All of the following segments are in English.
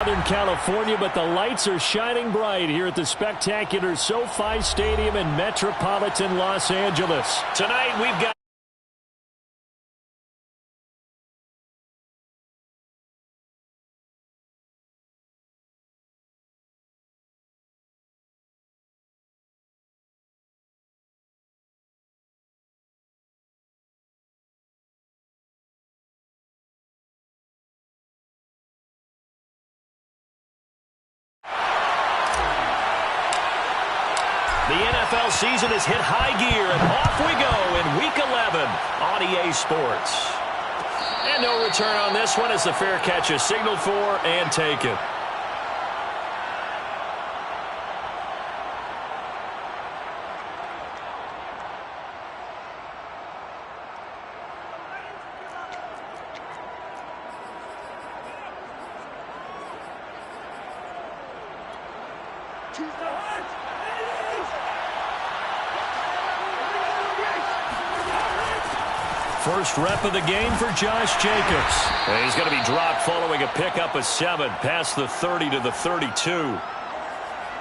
Southern California, but the lights are shining bright here at the spectacular SoFi Stadium in metropolitan Los Angeles. Tonight we've got the NFL season has hit high gear, and off we go in Week 11 on EA Sports. And no return on this one as the fair catch is signaled for and taken. First rep of the game for Josh Jacobs. And he's going to be dropped following a pickup of 7 past the 30 to the 32.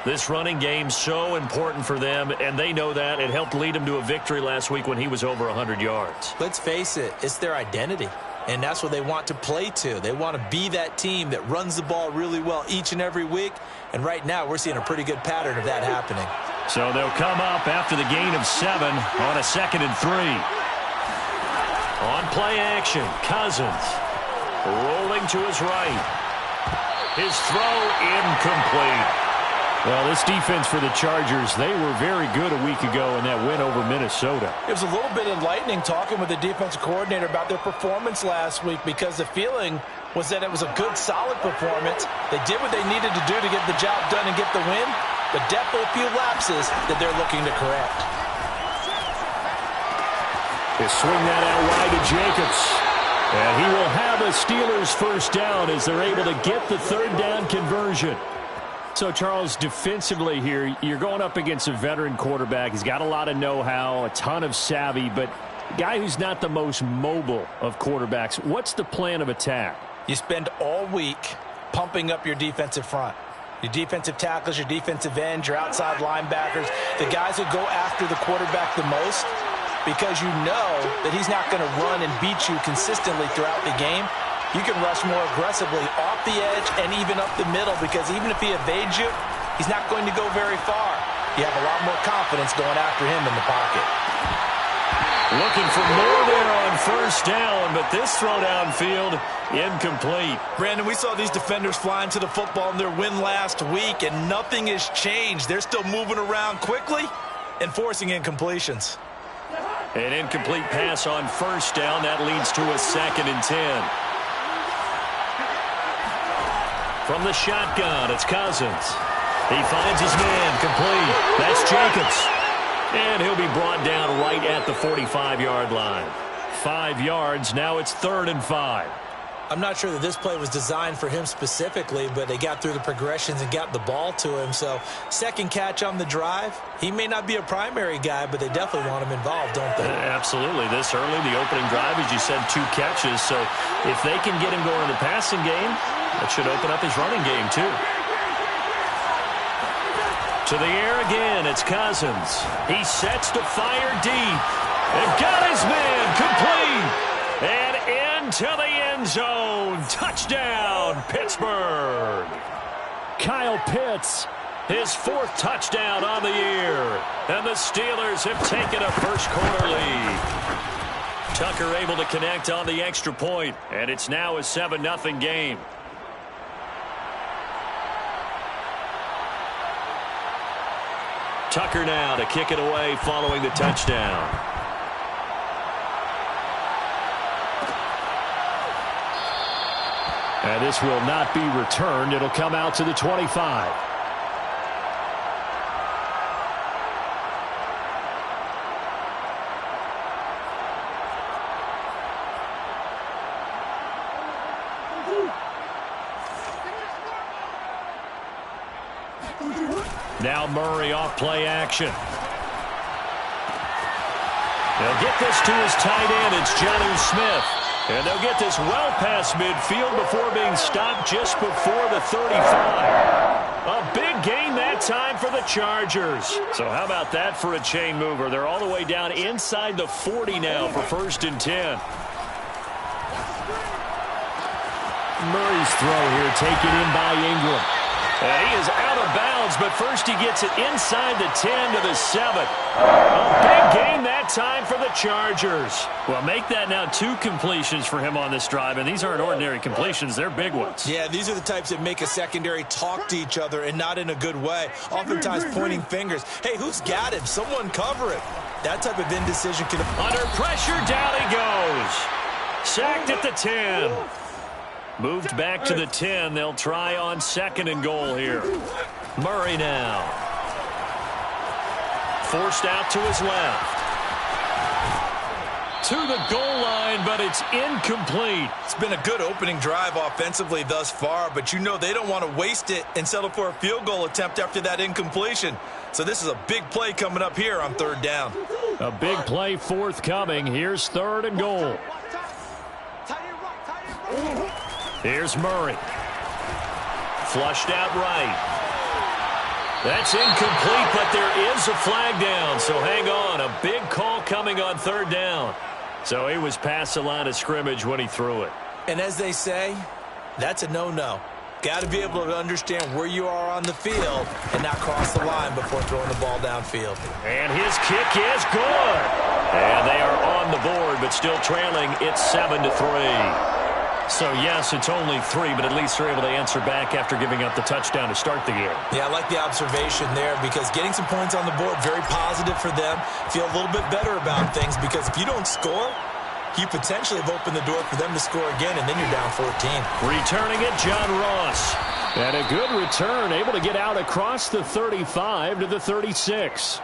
This running game so important for them, and they know that. It helped lead him to a victory last week when he was over 100 yards. Let's face it, it's their identity, and that's what they want to play to. They want to be that team that runs the ball really well each and every week, and right now we're seeing a pretty good pattern of that happening. So they'll come up after the gain of 7 on a 2nd and 3. On play action, Cousins rolling to his right. His throw incomplete. Well, this defense for the Chargers, they were very good a week ago in that win over Minnesota. It was a little bit enlightening talking with the defensive coordinator about their performance last week, because the feeling was that it was a good, solid performance. They did what they needed to do to get the job done and get the win, but definitely a few lapses that they're looking to correct. They swing that out wide to Jacobs. And he will have a Steelers first down as they're able to get the third down conversion. So, Charles, defensively here, you're going up against a veteran quarterback. He's got a lot of know-how, a ton of savvy, but a guy who's not the most mobile of quarterbacks. What's the plan of attack? You spend all week pumping up your defensive front. Your defensive tackles, your defensive ends, your outside linebackers, the guys who go after the quarterback the most, because you know that he's not going to run and beat you consistently throughout the game. You can rush more aggressively off the edge and even up the middle, because even if he evades you, he's not going to go very far. You have a lot more confidence going after him in the pocket. Looking for more there on first down, but this throw downfield incomplete. Brandon, we saw these defenders flying to the football in their win last week, and nothing has changed. They're still moving around quickly and forcing incompletions. An incomplete pass on first down. That leads to a 2nd and 10. From the shotgun, it's Cousins. He finds his man, complete. That's Jacobs. And he'll be brought down right at the 45-yard line. 5 yards, now it's 3rd and 5. I'm not sure that this play was designed for him specifically, but they got through the progressions and got the ball to him. So, second catch on the drive. He may not be a primary guy, but they definitely want him involved, don't they? Absolutely. This early, the opening drive, as you said, 2 catches. So, if they can get him going in the passing game, that should open up his running game, too. To the air again, it's Cousins. He sets to fire deep. And got his man, complete. And into the end zone. Touchdown, Pittsburgh. Kyle Pitts, his 4th touchdown on the year. And the Steelers have taken a first-quarter lead. Tucker able to connect on the extra point, and it's now a 7-0 game. Tucker now to kick it away following the touchdown. And this will not be returned. It'll come out to the 25. Now Murray off play action. They'll get this to his tight end. It's Jonnu Smith. And they'll get this well past midfield before being stopped just before the 35. A big gain that time for the Chargers. So how about that for a chain mover? They're all the way down inside the 40 now for 1st and 10. Murray's throw here taken in by Ingram. And he is out of bounds, but first he gets it inside the 10 to the 7. A big gain that time for the Chargers. Well, make that now 2 completions for him on this drive, and these aren't ordinary completions. They're big ones. Yeah, these are the types that make a secondary talk to each other and not in a good way. Oftentimes pointing fingers. Hey, who's got him? Someone cover it. That type of indecision can... Under pressure, down he goes. Sacked at the 10. Moved back to the 10. They'll try on 2nd and goal here. Murray now. Forced out to his left. To the goal line, but it's incomplete. It's been a good opening drive offensively thus far, but you know they don't want to waste it and settle for a field goal attempt after that incompletion. So this is a big play coming up here on 3rd down. A big play forthcoming. Here's 3rd and goal. Here's Murray. Flushed out right. That's incomplete, but there is a flag down, so hang on. A big call coming on 3rd down. So he was past the line of scrimmage when he threw it. And as they say, that's a no-no. Got to be able to understand where you are on the field and not cross the line before throwing the ball downfield. And his kick is good. And they are on the board, but still trailing. It's 7-3. So, yes, it's only 3, but at least they're able to answer back after giving up the touchdown to start the game. Yeah, I like the observation there because getting some points on the board, very positive for them. Feel a little bit better about things because if you don't score, you potentially have opened the door for them to score again, and then you're down 14. Returning it, John Ross. And a good return, able to get out across the 35 to the 36.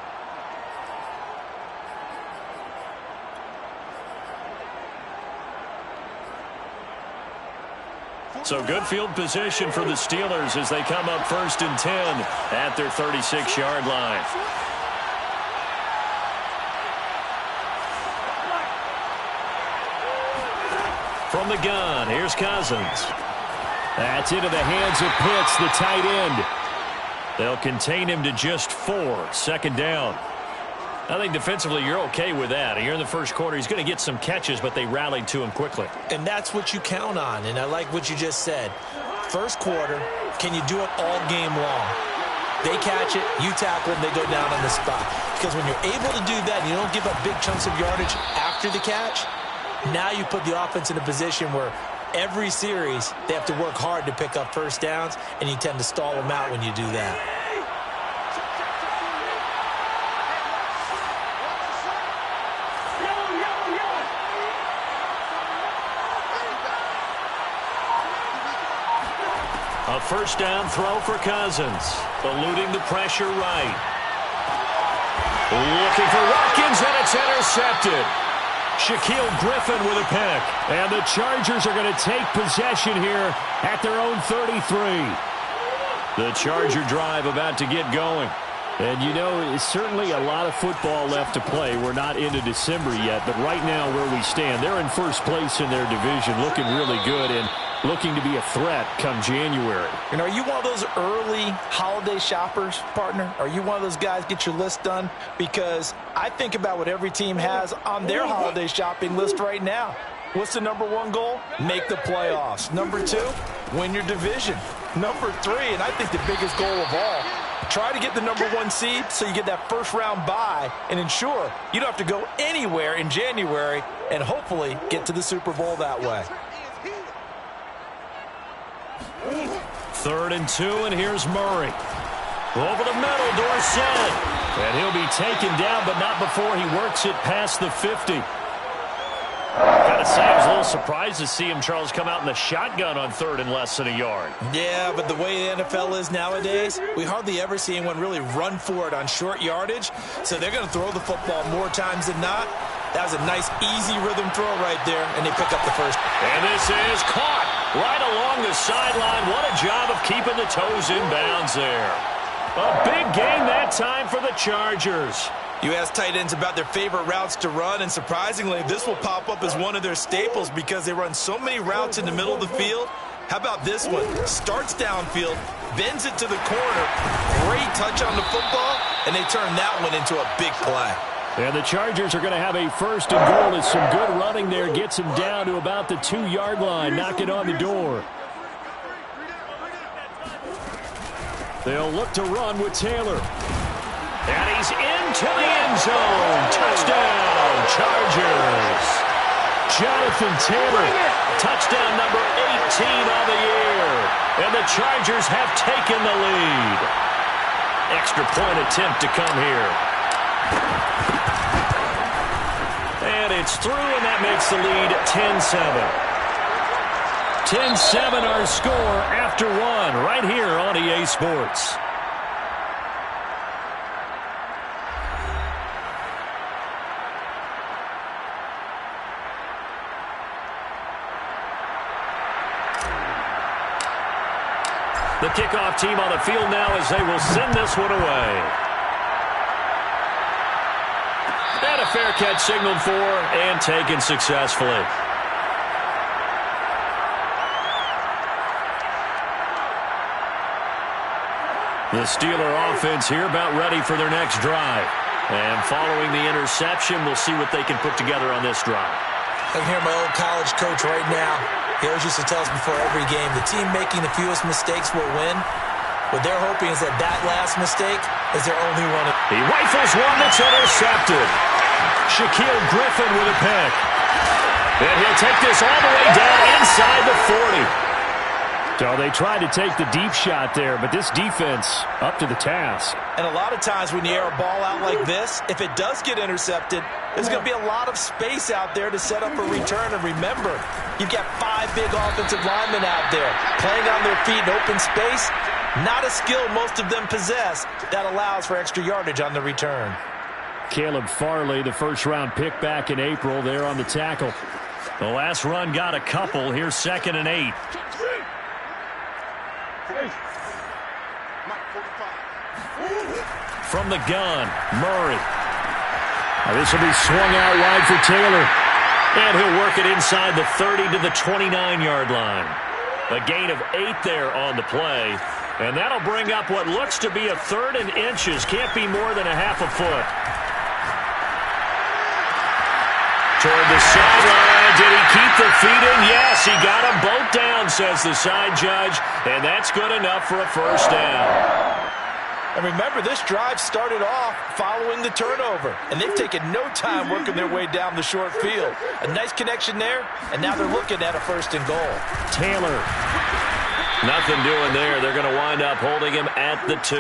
So good field position for the Steelers as they come up 1st and 10 at their 36-yard line. From the gun, here's Cousins. That's into the hands of Pitts, the tight end. They'll contain him to just 4, 2nd down. I think defensively you're okay with that. Here in the first quarter, he's going to get some catches, but they rallied to him quickly. And that's what you count on, and I like what you just said. First quarter, can you do it all game long? They catch it, you tackle them, they go down on the spot. Because when you're able to do that and you don't give up big chunks of yardage after the catch, now you put the offense in a position where every series they have to work hard to pick up 1st downs, and you tend to stall them out when you do that. A 1st down throw for Cousins. Eluding the pressure right. Looking for Watkins, and it's intercepted. Shaquille Griffin with a pick. And the Chargers are going to take possession here at their own 33. The Charger drive about to get going. And, you know, it's certainly a lot of football left to play. We're not into December yet, but right now where we stand, they're in 1st place in their division, looking really good and looking to be a threat come January. And are you one of those early holiday shoppers, partner? Are you one of those guys get your list done? Because I think about what every team has on their holiday shopping list right now. What's the number 1 goal? Make the playoffs. Number 2, win your division. Number 3, and I think the biggest goal of all, try to get the number 1 seed so you get that 1st round bye and ensure you don't have to go anywhere in January and hopefully get to the Super Bowl that way. 3rd and 2, and here's Murray. Over the middle, Dorsett. And he'll be taken down, but not before he works it past the 50. Gotta say, I was a little surprised to see him, Charles, come out in the shotgun on 3rd and less than a yard. Yeah, but the way the NFL is nowadays, we hardly ever see anyone really run for it on short yardage. So they're going to throw the football more times than not. That was a nice, easy rhythm throw right there, and they pick up the 1st. And this is caught right along the sideline. What a job of keeping the toes in bounds there. A big gain that time for the Chargers. You ask tight ends about their favorite routes to run, and surprisingly, this will pop up as one of their staples because they run so many routes in the middle of the field. How about this one? Starts downfield, bends it to the corner, great touch on the football, and they turn that one into a big play. And the Chargers are going to have a first and goal as some good running there gets him down to about the 2-yard line, knocking on the door. They'll look to run with Taylor. And he's into the end zone. Touchdown, Chargers. Jonathan Taylor. Touchdown number 18 on the year. And the Chargers have taken the lead. Extra point attempt to come here. And it's through, and that makes the lead 10-7. 10-7 our score after one right here on EA Sports. The kickoff team on the field now as they will send this one away. And a fair catch signaled for and taken successfully. The Steeler offense here about ready for their next drive. And following the interception, we'll see what they can put together on this drive. I can hear my old college coach right now. He always used to tell us before every game, the team making the fewest mistakes will win. What they're hoping is that that last mistake is their only one. He rifles one that's intercepted. Shaquille Griffin with a pick. And he'll take this all the way down inside the 40. So they tried to take the deep shot there, but this defense up to the task. And a lot of times when you air a ball out like this, if it does get intercepted, there's going to be a lot of space out there to set up a return. And remember, you've got 5 big offensive linemen out there playing on their feet in open space. Not a skill most of them possess that allows for extra yardage on the return. Caleb Farley, the first-round pick back in April, there on the tackle. The last run got a couple. Here's 2nd and 8. From the gun, Murray. Now this will be swung out wide for Taylor. And he'll work it inside the 30 to the 29-yard line. A gain of 8 there on the play. And that'll bring up what looks to be a 3rd and inches. Can't be more than a half a foot. Toward the sideline. Did he keep the feet in? Yes, he got them both down, says the side judge. And that's good enough for a first down. And remember, this drive started off following the turnover. And they've taken no time working their way down the short field. A nice connection there, and now they're looking at a 1st and goal. Taylor. Nothing doing there. They're going to wind up holding him at the 2.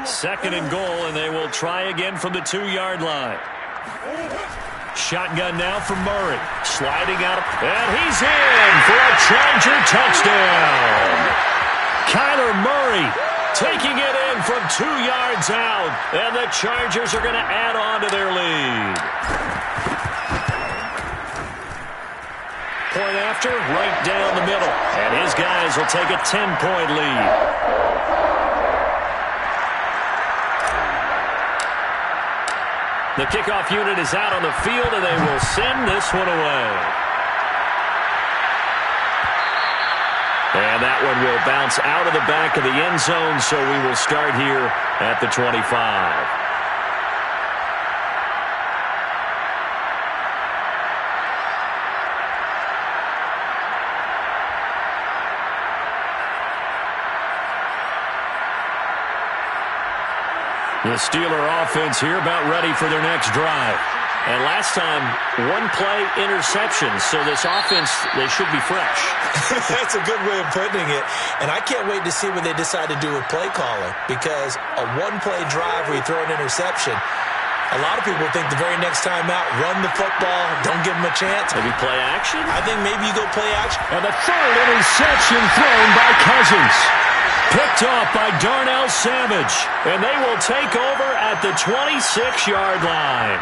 2nd and goal, and they will try again from the 2-yard line. Shotgun now for Murray. Sliding out, and he's in for a Charger touchdown. Kyler Murray taking it in from 2 yards out, and the Chargers are going to add on to their lead. Point after, right down the middle, and his guys will take a 10-point lead. The kickoff unit is out on the field, and they will send this one away. And that one will bounce out of the back of the end zone, so we will start here at the 25. The Steeler offense here about ready for their next drive. And last time, 1-play interception, so this offense, they should be fresh. That's a good way of putting it. And I can't wait to see what they decide to do with play calling, because a 1-play drive where you throw an interception, a lot of people think the very next time out, run the football, don't give them a chance. Maybe play action? I think maybe you go play action. And the 3rd interception thrown by Cousins. Picked off by Darnell Savage. And they will take over at the 26-yard line.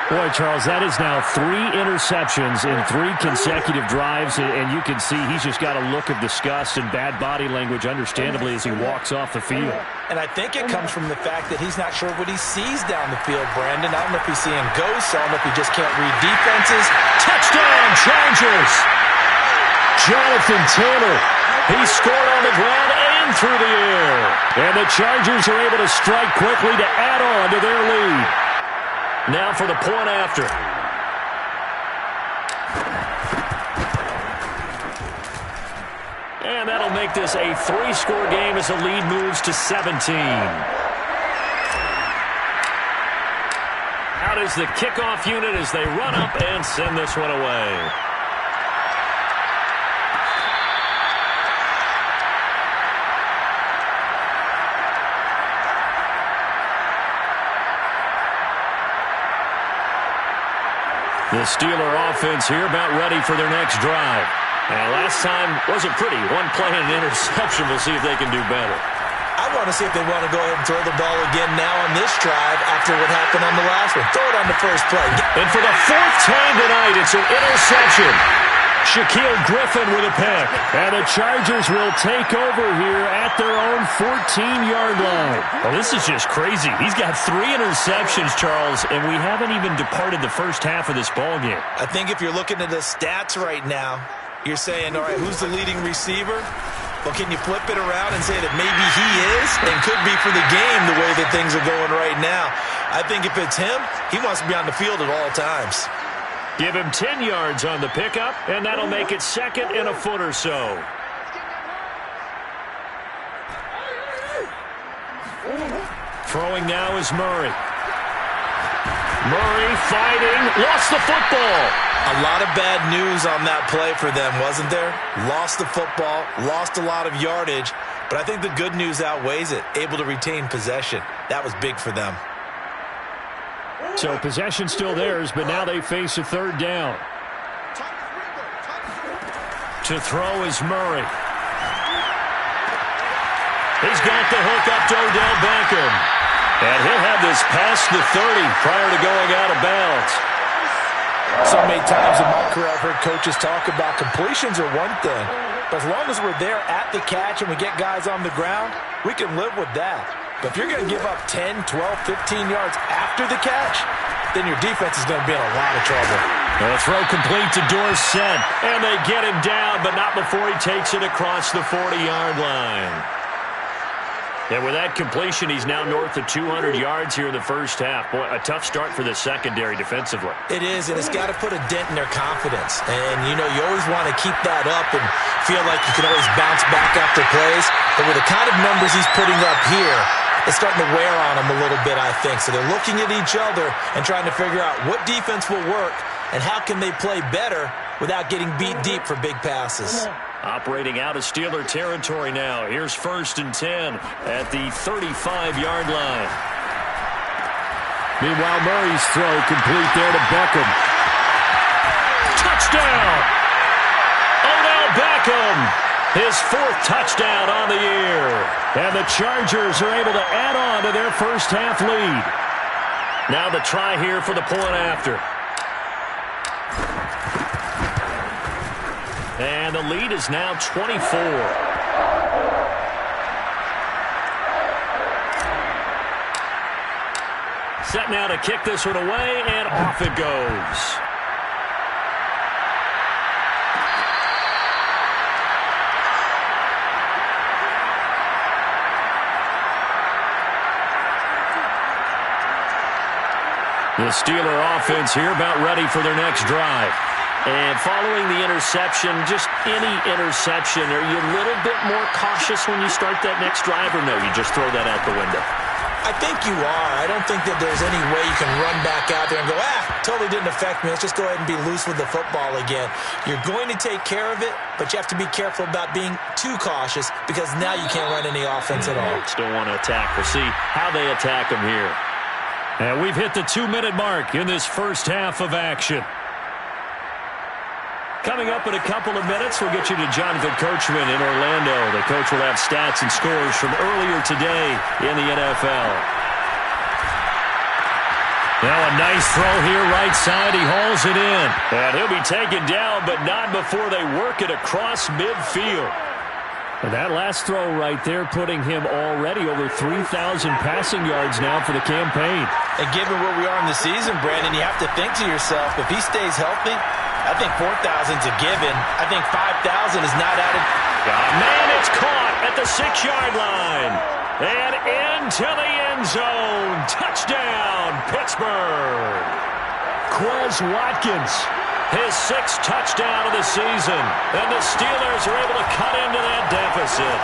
Boy, Charles, that is now 3 interceptions in 3 consecutive drives, and you can see he's just got a look of disgust and bad body language, understandably, as he walks off the field. And I think it comes from the fact that he's not sure what he sees down the field, Brandon. I don't know if he's seeing ghosts. I don't know if he just can't read defenses. Touchdown, Chargers! Jonathan Taylor. He scored on the ground and through the air. And the Chargers are able to strike quickly to add on to their lead. Now for the point after. And that'll make this a 3-score game as the lead moves to 17. Out is the kickoff unit as they run up and send this one away. The Steeler offense here about ready for their next drive. And last time wasn't pretty. 1 play and an interception. We'll see if they can do better. I want to see if they want to go ahead and throw the ball again now on this drive after what happened on the last one. Throw it on the first play. And for the 4th time tonight, it's an interception. Shaquille Griffin with a pick. And the Chargers will take over here at their own 14-yard line. Well, this is just crazy. He's got 3 interceptions, Charles, and we haven't even departed the first half of this ballgame. I think if you're looking at the stats right now, you're saying, all right, who's the leading receiver? Well, can you flip it around and say that maybe he is and could be for the game the way that things are going right now? I think if it's him, he wants to be on the field at all times. Give him 10 yards on the pickup, and that'll make it 2nd and a foot or so. Throwing now is Murray. Murray fighting, lost the football. A lot of bad news on that play for them, wasn't there? Lost the football, lost a lot of yardage, but I think the good news outweighs it. Able to retain possession. That was big for them. So possession still theirs, but now they face a 3rd down. To throw is Murray. He's got the hook up to Odell Beckham. And he'll have this past the 30 prior to going out of bounds. So many times in my career I've heard coaches talk about completions are one thing. But as long as we're there at the catch and we get guys on the ground, we can live with that. But if you're going to give up 10, 12, 15 yards after the catch, then your defense is going to be in a lot of trouble. The throw complete to Dorsett, and they get him down, but not before he takes it across the 40-yard line. And with that completion, he's now north of 200 yards here in the first half. Boy, a tough start for the secondary defensively. It is, and it's got to put a dent in their confidence. And, you know, you always want to keep that up and feel like you can always bounce back after plays. But with the kind of numbers he's putting up here, it's starting to wear on them a little bit, I think. So they're looking at each other and trying to figure out what defense will work and how can they play better without getting beat deep for big passes. Operating out of Steeler territory now. Here's 1st and 10 at the 35-yard line. Meanwhile, Murray's throw complete there to Beckham. Touchdown! Odell Beckham! His 4th touchdown on the year. And the Chargers are able to add on to their first half lead. Now the try here for the point after. And the lead is now 24. Set now to kick this one away, and off it goes. The Steeler offense here about ready for their next drive. And following the interception, just any interception, are you a little bit more cautious when you start that next drive, or no, you just throw that out the window? I think you are. I don't think that there's any way you can run back out there and go, totally didn't affect me. Let's just go ahead and be loose with the football again. You're going to take care of it, but you have to be careful about being too cautious because now you can't run any offense at all. Still want to attack. We'll see how they attack them here. And we've hit the 2-minute mark in this first half of action. Coming up in a couple of minutes, we'll get you to Jonathan Coachman in Orlando. The coach will have stats and scores from earlier today in the NFL. Now a nice throw here right side. He hauls it in. And he'll be taken down, but not before they work it across midfield. And that last throw right there putting him already over 3,000 passing yards now for the campaign. And given where we are in the season, Brandon, you have to think to yourself, if he stays healthy, I think 4,000 is a given. I think 5,000 is not added. Man, it's caught at the 6-yard line. And into the end zone. Touchdown, Pittsburgh. Quez Watkins. His 6th touchdown of the season. And the Steelers are able to cut into that deficit.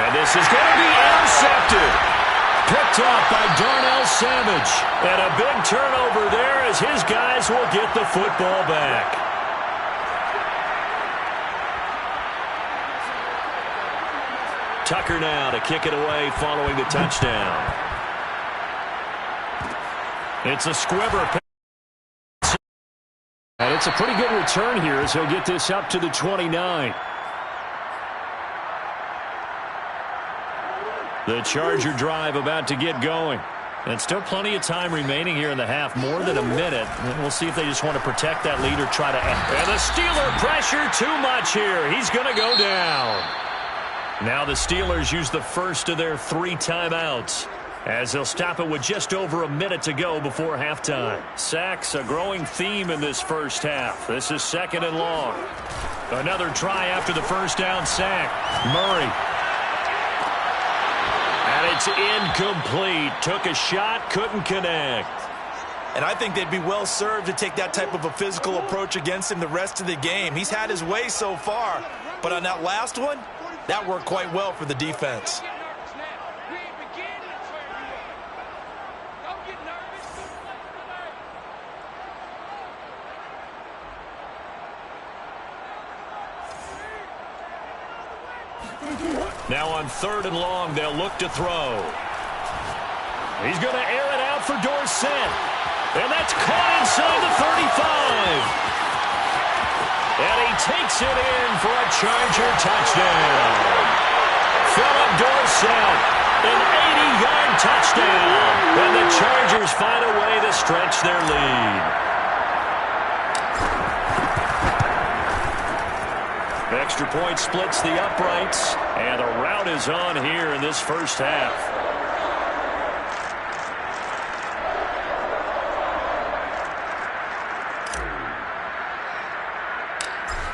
And this is going to be intercepted. Picked up by Darnell Savage. And a big turnover there as his guys will get the football back. Tucker now to kick it away following the touchdown. It's a squibber. And it's a pretty good return here as he'll get this up to the 29. The Charger drive about to get going. And still plenty of time remaining here in the half, more than a minute. And we'll see if they just want to protect that lead or try to... And the Steeler pressure too much here. He's going to go down. Now the Steelers use the first of their 3 timeouts, as they'll stop it with just over a minute to go before halftime. Sacks, a growing theme in this first half. This is 2nd and long. Another try after the first down sack. Murray. And it's incomplete. Took a shot, couldn't connect. And I think they'd be well served to take that type of a physical approach against him the rest of the game. He's had his way so far, but on that last one, that worked quite well for the defense. Now on 3rd and long, they'll look to throw. He's going to air it out for Dorsett. And that's caught inside the 35. And he takes it in for a Charger touchdown. Philip Dorsett, an 80-yard touchdown. And the Chargers find a way to stretch their lead. Extra point splits the uprights, and a rout is on here in this first half.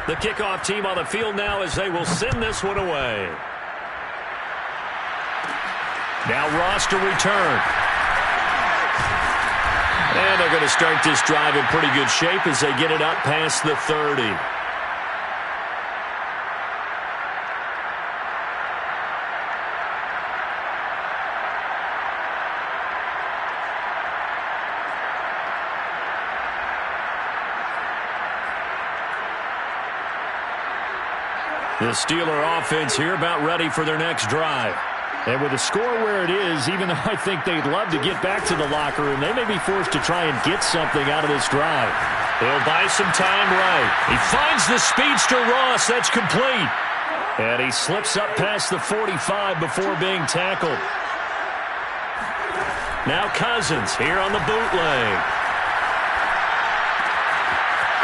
The kickoff team on the field now as they will send this one away. Now Ross to return. And they're going to start this drive in pretty good shape as they get it up past the 30. The Steeler offense here about ready for their next drive. And with the score where it is, even though I think they'd love to get back to the locker room, they may be forced to try and get something out of this drive. He'll buy some time right. He finds the speedster Ross. That's complete. And he slips up past the 45 before being tackled. Now Cousins here on the bootleg.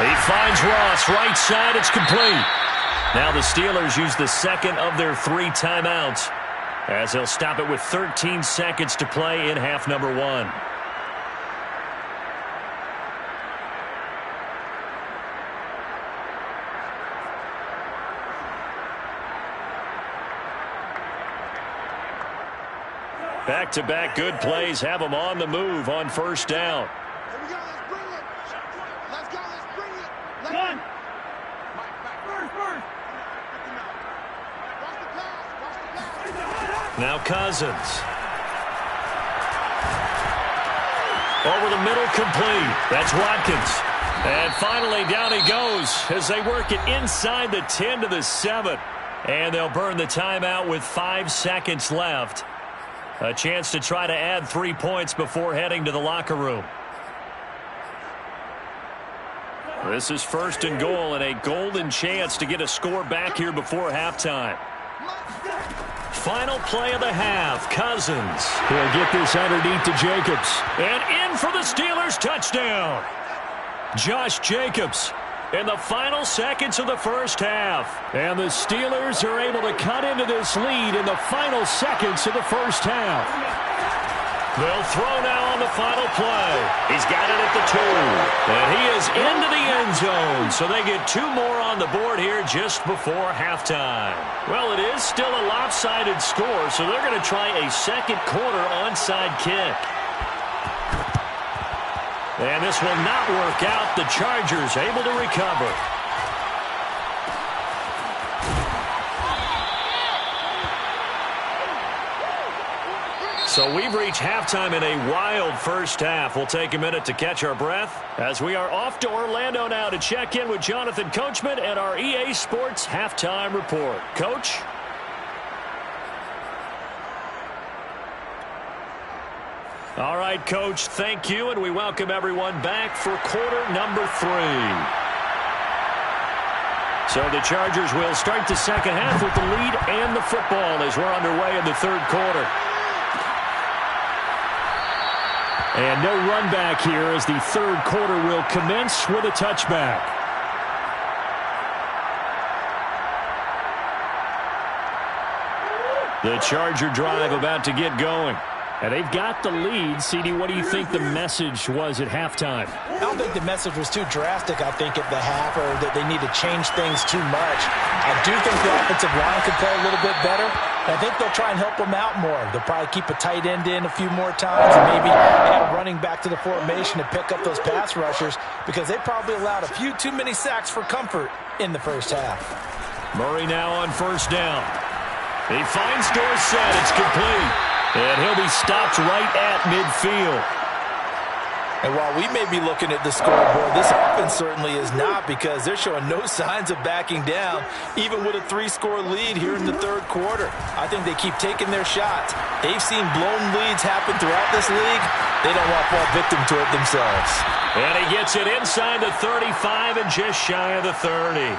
He finds Ross right side. It's complete. Now the Steelers use the 2nd of their 3 timeouts, as they'll stop it with 13 seconds to play in half number 1. Back-to-back good plays have them on the move on first down. Here we go. Let's bring it. Let's go. Let's bring it. One. Now Cousins. Over the middle, complete. That's Watkins. And finally, down he goes as they work it inside the 10 to the 7. And they'll burn the timeout with 5 seconds left. A chance to try to add 3 points before heading to the locker room. This is 1st and goal and a golden chance to get a score back here before halftime. final play of the half. Cousins. He'll get this underneath to Jacobs. And in for the Steelers touchdown. Josh Jacobs in the final seconds of the first half. And the Steelers are able to cut into this lead in the final seconds of the first half. They'll throw now on the final play. He's got it at the 2. And he is into the end zone. So they get 2 more on the board here just before halftime. Well, it is still a lopsided score, so they're going to try a second quarter onside kick. And this will not work out. The Chargers able to recover. So we've reached halftime in a wild first half. We'll take a minute to catch our breath as we are off to Orlando now to check in with Jonathan Coachman and our EA Sports Halftime Report. Coach? All right, Coach, thank you, and we welcome everyone back for quarter number 3. So the Chargers will start the second half with the lead and the football as we're underway in the third quarter. And no run back here as the third quarter will commence with a touchback. The Charger drive about to get going. And they've got the lead. CD, what do you think the message was at halftime? I don't think the message was too drastic, I think, at the half, or that they need to change things too much. I do think the offensive line could play a little bit better. I think they'll try and help them out more. They'll probably keep a tight end in a few more times and maybe add a running back to the formation to pick up those pass rushers because they probably allowed a few too many sacks for comfort in the first half. Murray now on first down. He finds Dorsett. It's complete. And he'll be stopped right at midfield. And while we may be looking at the scoreboard, this offense certainly is not because they're showing no signs of backing down, even with a 3-score lead here in the third quarter. I think they keep taking their shots. They've seen blown leads happen throughout this league. They don't want to fall victim to it themselves. And he gets it inside the 35 and just shy of the 30.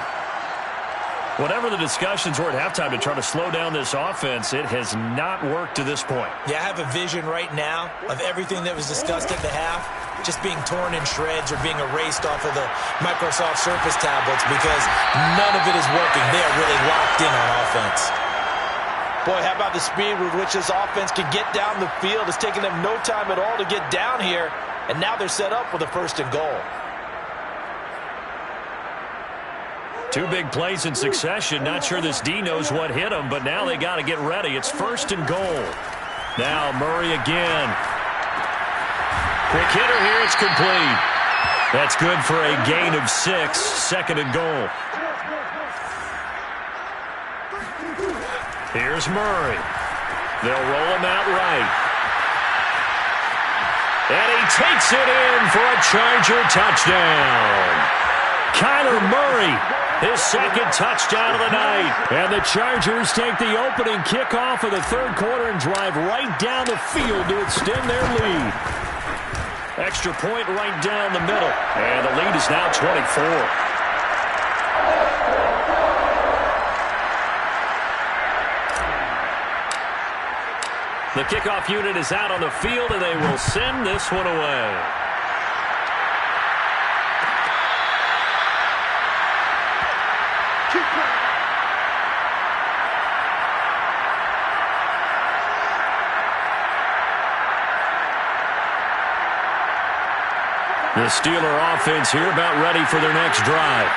Whatever the discussions were at halftime to try to slow down this offense, it has not worked to this point. Yeah, I have a vision right now of everything that was discussed at the half just being torn in shreds or being erased off of the Microsoft Surface tablets because none of it is working. They are really locked in on offense. Boy, how about the speed with which this offense can get down the field? It's taking them no time at all to get down here, and now they're set up with a 1st and goal. 2 big plays in succession. Not sure this D knows what hit him, but now they got to get ready. It's 1st and goal. Now Murray again. Quick hitter here. It's complete. That's good for a gain of 6. 2nd and goal. Here's Murray. They'll roll him out right. And he takes it in for a Charger touchdown. Kyler Murray, his 2nd touchdown of the night. And the Chargers take the opening kickoff of the third quarter and drive right down the field to extend their lead. Extra point right down the middle. And the lead is now 24. The kickoff unit is out on the field, and they will send this one away. The Steeler offense here about ready for their next drive.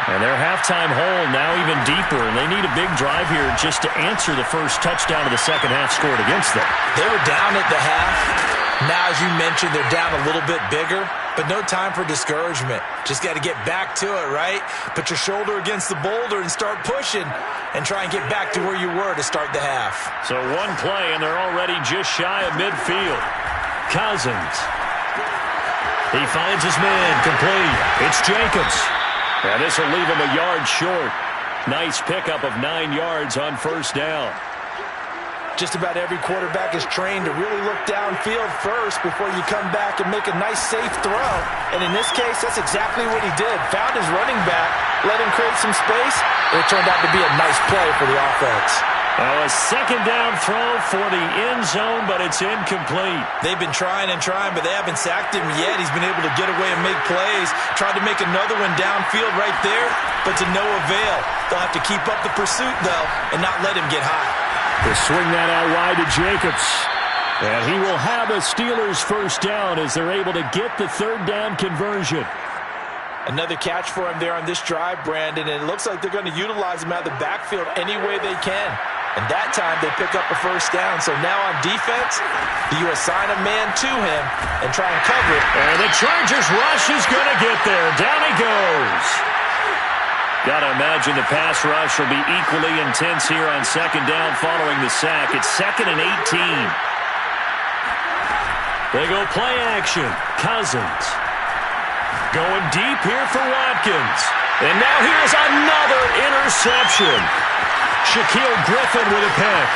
And their halftime hole now even deeper, and they need a big drive here just to answer the first touchdown of the second half scored against them. They were down at the half. Now, as you mentioned, they're down a little bit bigger, but no time for discouragement. Just got to get back to it, right? Put your shoulder against the boulder and start pushing and try and get back to where you were to start the half. So one play, and they're already just shy of midfield. Cousins. He finds his man, complete. It's Jacobs. And this will leave him a yard short. Nice pickup of 9 yards on first down. Just about every quarterback is trained to really look downfield first before you come back and make a nice, safe throw. And in this case, that's exactly what he did. Found his running back, let him create some space, and it turned out to be a nice play for the offense. Oh, a second down throw for the end zone, but it's incomplete. They've been trying and trying, but they haven't sacked him yet. He's been able to get away and make plays. Tried to make another one downfield right there, but to no avail. They'll have to keep up the pursuit, though, and not let him get high. They swing that out wide to Jacobs. And he will have a Steelers first down as they're able to get the third down conversion. Another catch for him there on this drive, Brandon, and it looks like they're going to utilize him out of the backfield any way they can. And that time they pick up a first down. So now on defense, you assign a man to him and try and cover it. And the Chargers rush is going to get there. Down he goes. Got to imagine the pass rush will be equally intense here on second down following the sack. It's 2nd and 18. They go play action. Cousins. Going deep here for Watkins. And now here's another interception. Shaquille Griffin with a pick.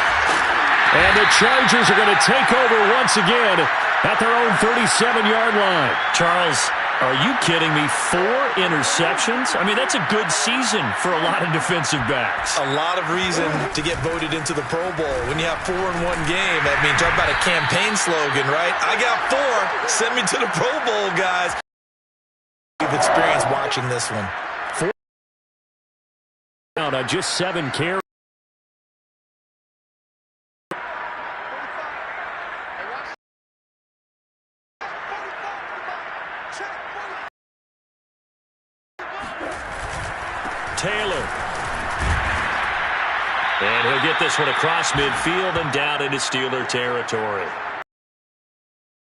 And the Chargers are going to take over once again at their own 37-yard line. Charles, are you kidding me? 4 interceptions? I mean, that's a good season for a lot of defensive backs. A lot of reason to get voted into the Pro Bowl. When you have 4 in one game, I mean, talk about a campaign slogan, right? I got 4. Send me to the Pro Bowl, guys. We've experienced watching this one. 4 down on just 7 carries. Taylor. And he'll get this one across midfield and down into Steeler territory.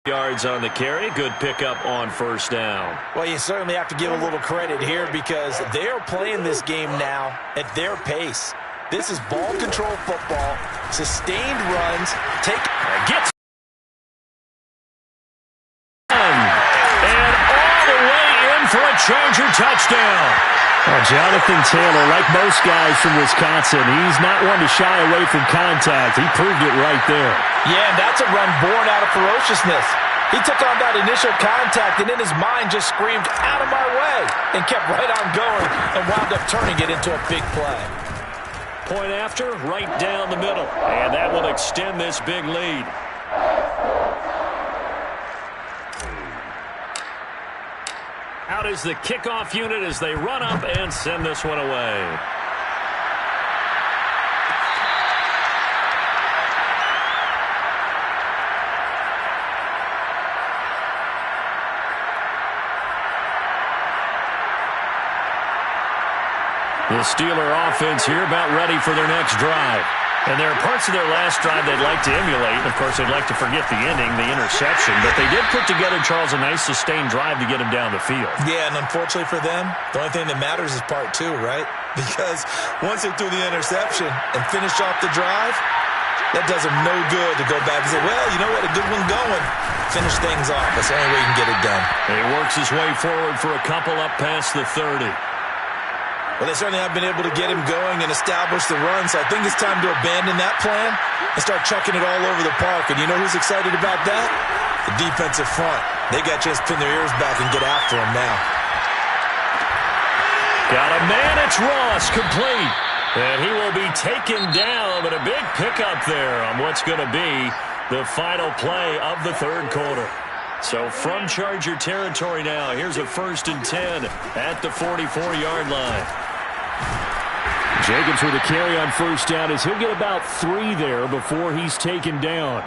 Yards on the carry. Good pickup on first down. Well, you certainly have to give a little credit here because they are playing this game now at their pace. This is ball control football, sustained runs, gets and all the way in for a Charger touchdown. Well, Jonathan Taylor, like most guys from Wisconsin, he's not one to shy away from contact. He proved it right there. Yeah, and that's a run born out of ferociousness. He took on that initial contact and in his mind just screamed, out of my way, and kept right on going and wound up turning it into a big play. Point after, right down the middle. And that will extend this big lead. Out is the kickoff unit as they run up and send this one away. The Steeler offense here about ready for their next drive. And there are parts of their last drive they'd like to emulate. Of course, they'd like to forget the ending, the interception. But they did put together, Charles, a nice sustained drive to get him down the field. Yeah, and unfortunately for them, the only thing that matters is part 2, right? Because once they threw the interception and finished off the drive, that does them no good to go back and say, well, you know what, a good one going. Finish things off. That's the only way you can get it done. And he works his way forward for a couple up past the 30. Well, they certainly have been able to get him going and establish the run, so I think it's time to abandon that plan and start chucking it all over the park. And you know who's excited about that? The defensive front. They got a chance to pin their ears back and get after him now. Got a man, it's Ross, complete. And he will be taken down, but a big pickup there on what's going to be the final play of the third quarter. So from Charger territory now, here's a 1st and 10 at the 44-yard line. Jacobs with a carry on first down as he'll get about 3 there before he's taken down.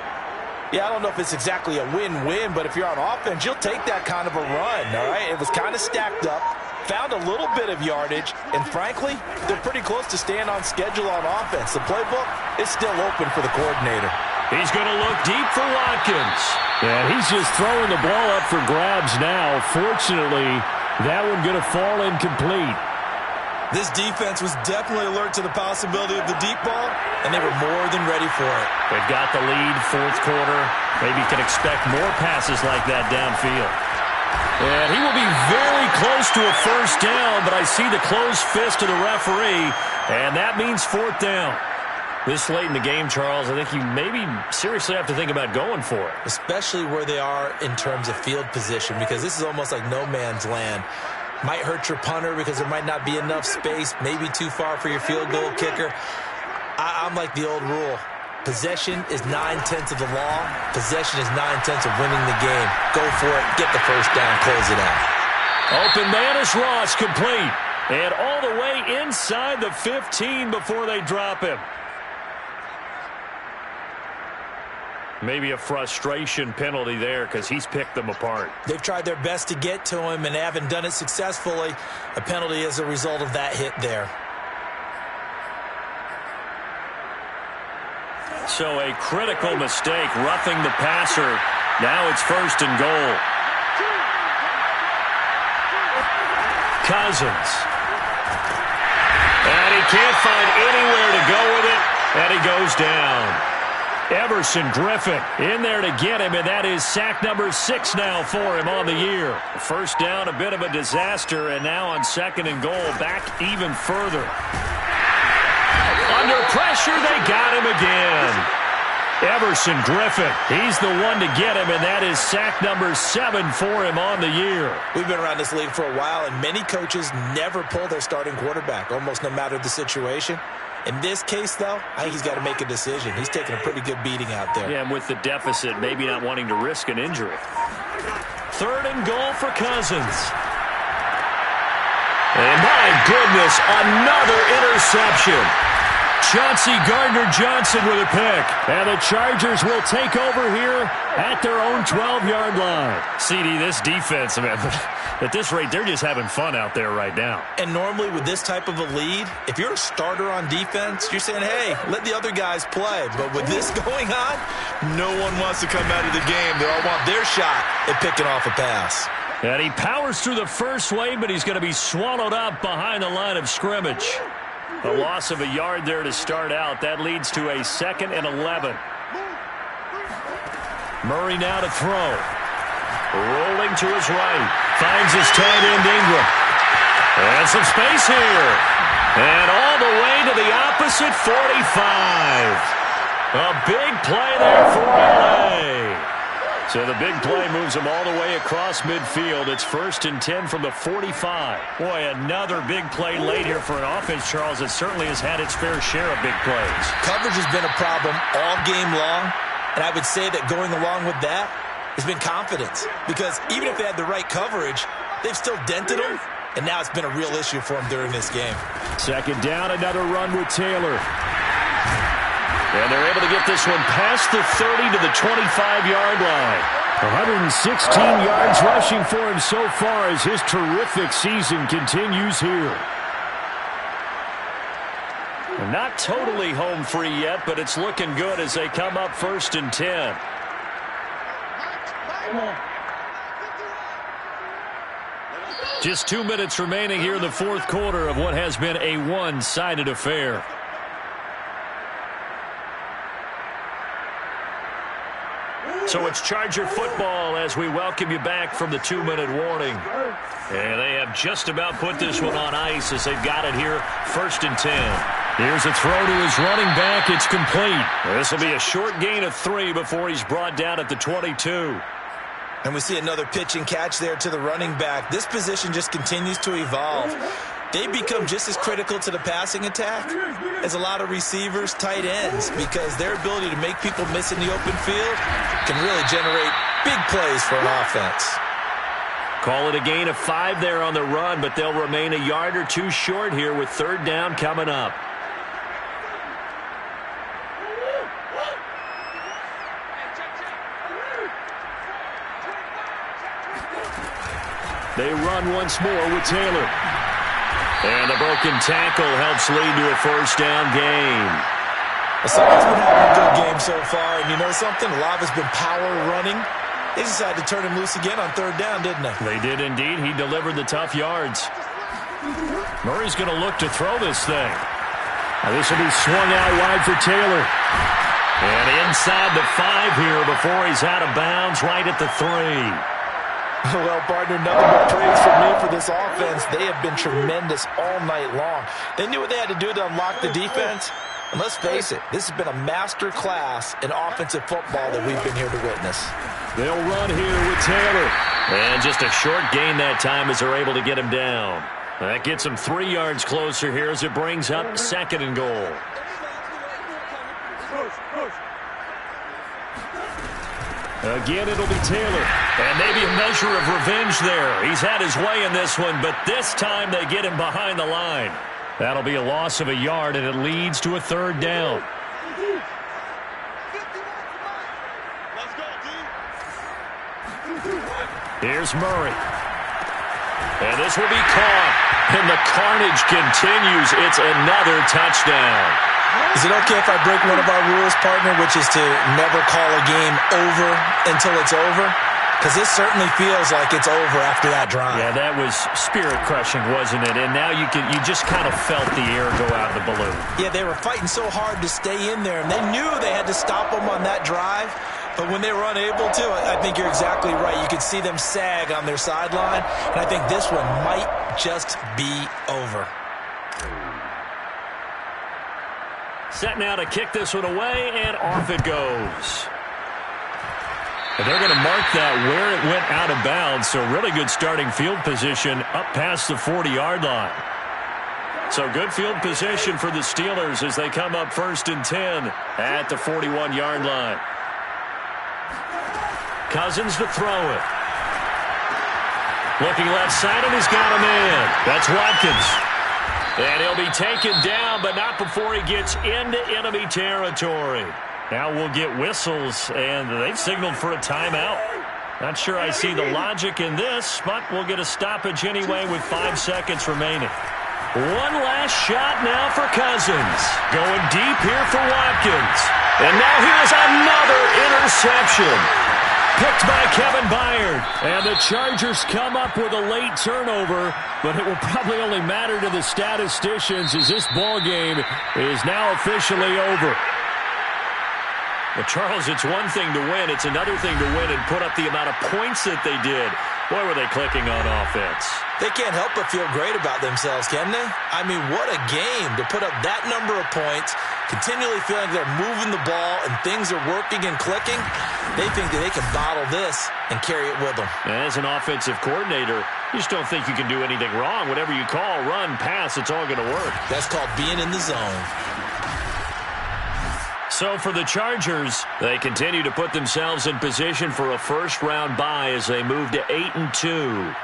Yeah, I don't know if it's exactly a win-win, but if you're on offense, you'll take that kind of a run, all right? It was kind of stacked up, found a little bit of yardage, and frankly, they're pretty close to staying on schedule on offense. The playbook is still open for the coordinator. He's going to look deep for Watkins. And he's just throwing the ball up for grabs now. Fortunately, that one going to fall incomplete. This defense was definitely alert to the possibility of the deep ball, and they were more than ready for it. They've got the lead, fourth quarter. Maybe can expect more passes like that downfield. And he will be very close to a first down, but I see the closed fist of the referee, and that means 4th down. This late in the game, Charles, I think you maybe seriously have to think about going for it. Especially where they are in terms of field position, because this is almost like no man's land. Might hurt your punter because there might not be enough space, maybe too far for your field goal kicker. I'm like the old rule. Possession is 9/10 of the law. Possession is 9/10 of winning the game. Go for it. Get the first down. Close it out. Open man is Ross, complete. And all the way inside the 15 before they drop him. Maybe a frustration penalty there because he's picked them apart. They've tried their best to get to him and haven't done it successfully. A penalty as a result of that hit there. So a critical mistake, roughing the passer. Now it's 1st and goal. Cousins. And he can't find anywhere to go with it, and he goes down. Everson Griffin in there to get him, and that is sack number 6 now for him on the year. First down, a bit of a disaster, and now on 2nd and goal, back even further. Under pressure, they got him again. Everson Griffin, he's the one to get him, and that is sack number 7 for him on the year. We've been around this league for a while, and many coaches never pull their starting quarterback, almost no matter the situation. In this case, though, I think he's got to make a decision. He's taking a pretty good beating out there. Yeah, and with the deficit, maybe not wanting to risk an injury. 3rd and goal for Cousins. And my goodness, another interception. Chauncey Gardner-Johnson with a pick. And the Chargers will take over here at their own 12-yard line. CD, this defense, man, at this rate, they're just having fun out there right now. And normally with this type of a lead, if you're a starter on defense, you're saying, hey, let the other guys play. But with this going on, no one wants to come out of the game. They all want their shot at picking off a pass. And he powers through the first wave, but he's going to be swallowed up behind the line of scrimmage. A loss of a yard there to start out. That leads to a 2nd and 11. Murray now to throw. Rolling to his right. Finds his tight end Ingram. And some space here. And all the way to the opposite 45. A big play there for LA. So the big play moves him all the way across midfield. It's 1st and 10 from the 45. Boy, another big play late here for an offense, Charles, that certainly has had its fair share of big plays. Coverage has been a problem all game long, and I would say that going along with that has been confidence. Because even if they had the right coverage, they've still dented them, and now it's been a real issue for them during this game. 2nd down, another run with Taylor. And they're able to get this one past the 30 to the 25-yard line. 116 yards rushing for him so far as his terrific season continues here. Not totally home free yet, but it's looking good as they come up 1st and 10. Just 2 minutes remaining here in the 4th quarter of what has been a one-sided affair. So it's Charger football as we welcome you back from the 2-minute warning. And they have just about put this one on ice as they've got it here, 1st and 10. Here's a throw to his running back. It's complete. This will be a short gain of 3 before he's brought down at the 22. And we see another pitch and catch there to the running back. This position just continues to evolve. They become just as critical to the passing attack as a lot of receivers, tight ends, because their ability to make people miss in the open field can really generate big plays for an offense. Call it a gain of 5 there on the run, but they'll remain a yard or 2 short here with 3rd down coming up. They run once more with Taylor. And the broken tackle helps lead to a 1st down gain. Someone's been having a good game so far, and you know something? A lot has been power running. They decided to turn him loose again on 3rd down, didn't they? They did indeed. He delivered the tough yards. Murray's going to look to throw this thing. Now this will be swung out wide for Taylor. And inside the 5 here before he's out of bounds right at the 3. Well, partner, nothing but praise from me for this offense. They have been tremendous all night long. They knew what they had to do to unlock the defense. And let's face it, this has been a master class in offensive football that we've been here to witness. They'll run here with Taylor. And just a short gain that time as they're able to get him down. That gets him 3 yards closer here as it brings up 2nd and goal. Again, it'll be Taylor. And maybe a measure of revenge there. He's had his way in this one, but this time they get him behind the line. That'll be a loss of a yard, and it leads to a third down. Here's Murray. And this will be caught. And the carnage continues. It's another touchdown. Is it okay if I break one of our rules, partner, which is to never call a game over until it's over? Because this certainly feels like it's over after that drive. Yeah, that was spirit-crushing, wasn't it? And now you just kind of felt the air go out of the balloon. Yeah, they were fighting so hard to stay in there, and they knew they had to stop them on that drive. But when they were unable to, I think you're exactly right. You could see them sag on their sideline, and I think this one might just be over. Set now to kick this one away, and off it goes. And they're going to mark that where it went out of bounds, so really good starting field position up past the 40-yard line. So good field position for the Steelers as they come up 1st and 10 at the 41-yard line. Cousins to throw it. Looking left side, and he's got a man. That's Watkins. And he'll be taken down, but not before he gets into enemy territory. Now we'll get whistles, and they've signaled for a timeout. Not sure I see the logic in this, but we'll get a stoppage anyway with 5 seconds remaining. One last shot now for Cousins. Going deep here for Watkins. And now here's another interception. Picked by Kevin Byard. And the Chargers come up with a late turnover, but it will probably only matter to the statisticians as this ball game is now officially over. Well, Charles, it's one thing to win. It's another thing to win and put up the amount of points that they did. Boy, were they clicking on offense. They can't help but feel great about themselves, can they? I mean, what a game to put up that number of points, continually feeling they're moving the ball and things are working and clicking. They think that they can bottle this and carry it with them. As an offensive coordinator, you just don't think you can do anything wrong. Whatever you call, run, pass, it's all going to work. That's called being in the zone. So for the Chargers, they continue to put themselves in position for a first-round bye as they move to 8-2.